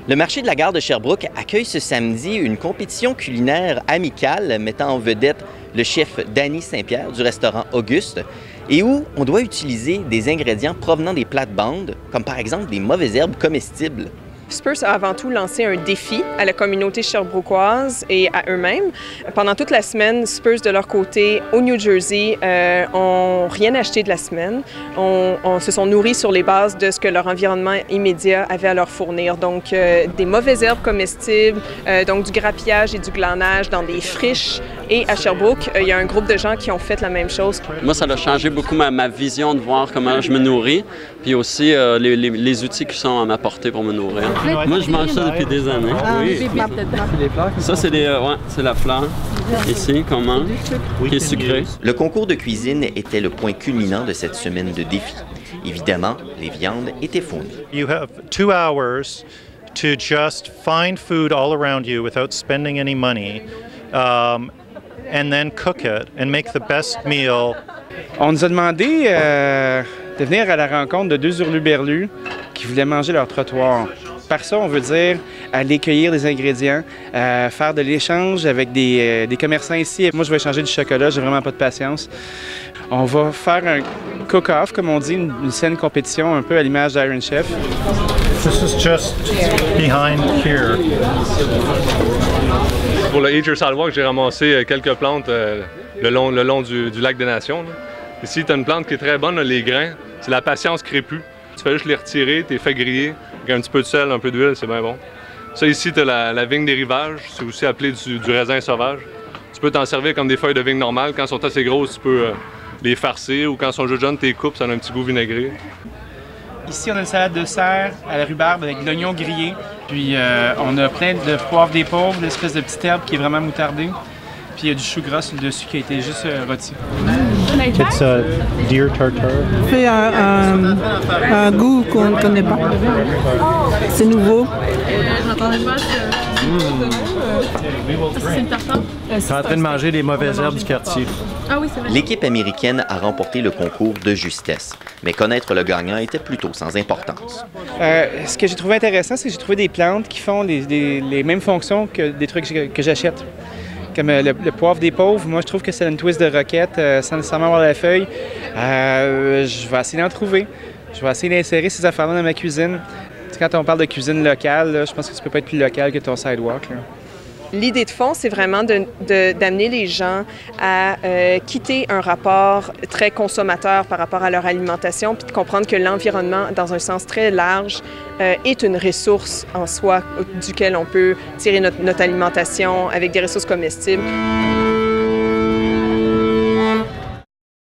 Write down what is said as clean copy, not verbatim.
Le marché de la gare de Sherbrooke accueille ce samedi une compétition culinaire amicale mettant en vedette le chef Danny Saint-Pierre du restaurant Auguste et où on doit utiliser des ingrédients provenant des plates-bandes, comme par exemple des mauvaises herbes comestibles. Spurs a avant tout lancé un défi à la communauté sherbrookoise et à eux-mêmes. Pendant toute la semaine, Spurs, de leur côté, au New Jersey, ont rien acheté de la semaine. Se sont nourris sur les bases de ce que leur environnement immédiat avait à leur fournir. Donc, des mauvaises herbes comestibles, donc du grappillage et du glanage dans des friches. Et à Sherbrooke, il y a un groupe de gens qui ont fait la même chose. Moi, ça a changé beaucoup ma vision de voir comment je me nourris, puis aussi les outils qui sont à ma portée pour me nourrir. Moi, je mange ça depuis des années. Oui. Ça, c'est la fleur, ici, qu'on mange, qui est sucrée. Le concours de cuisine était le point culminant de cette semaine de défi. Évidemment, les viandes étaient fournies. You have 2 hours to just find food all around you without spending any money, and then cook it and make the best meal. On nous a demandé de venir à la rencontre de 2 hurluberlus qui voulaient manger leur trottoir. Par ça, on veut dire aller cueillir des ingrédients, faire de l'échange avec des commerçants ici. Moi, je vais échanger du chocolat, j'ai vraiment pas de patience. On va faire un cook-off, comme on dit, une saine compétition un peu à l'image d'Iron Chef. This is just behind here. Pour le Eat Your Sidewalk, j'ai ramassé quelques plantes le long du lac des Nations. Là. Ici, tu as une plante qui est très bonne, là, les grains. C'est la patience crépue. Tu fais juste les retirer, tu les fais griller avec un petit peu de sel, un peu d'huile, c'est bien bon. Ça ici, tu as la vigne des rivages, c'est aussi appelé du raisin sauvage. Tu peux t'en servir comme des feuilles de vigne normales. Quand elles sont assez grosses, tu peux les farcer ou quand elles sont juste jeunes, tu les coupes, ça a un petit goût vinaigré. Ici, on a une salade de serre à la rhubarbe avec de l'oignon grillé. Puis on a plein de poivre des pauvres, l'espèce de petite herbe qui est vraiment moutardée. Puis il y a du chou gras sur le dessus qui a été juste rôti. It's a deer tartare. Fait un goût qu'on ne connaît pas. C'est nouveau. J'entendais pas c'est une tartare. Je suis en train de manger les mauvaises herbes du quartier. Ah oui, c'est vrai. L'équipe américaine a remporté le concours de justesse, mais connaître le gagnant était plutôt sans importance. Ce que j'ai trouvé intéressant, c'est que j'ai trouvé des plantes qui font les mêmes fonctions que des trucs que j'achète. Comme le poivre des pauvres, moi je trouve que c'est une twist de roquette sans nécessairement avoir la feuille. Je vais essayer d'en trouver. Je vais essayer d'insérer ces affaires-là dans ma cuisine. Quand on parle de cuisine locale, là, je pense que ça ne peut pas être plus local que ton sidewalk. Là. L'idée de fond, c'est vraiment d'amener les gens à quitter un rapport très consommateur par rapport à leur alimentation, puis de comprendre que l'environnement, dans un sens très large, est une ressource en soi duquel on peut tirer notre alimentation avec des ressources comestibles.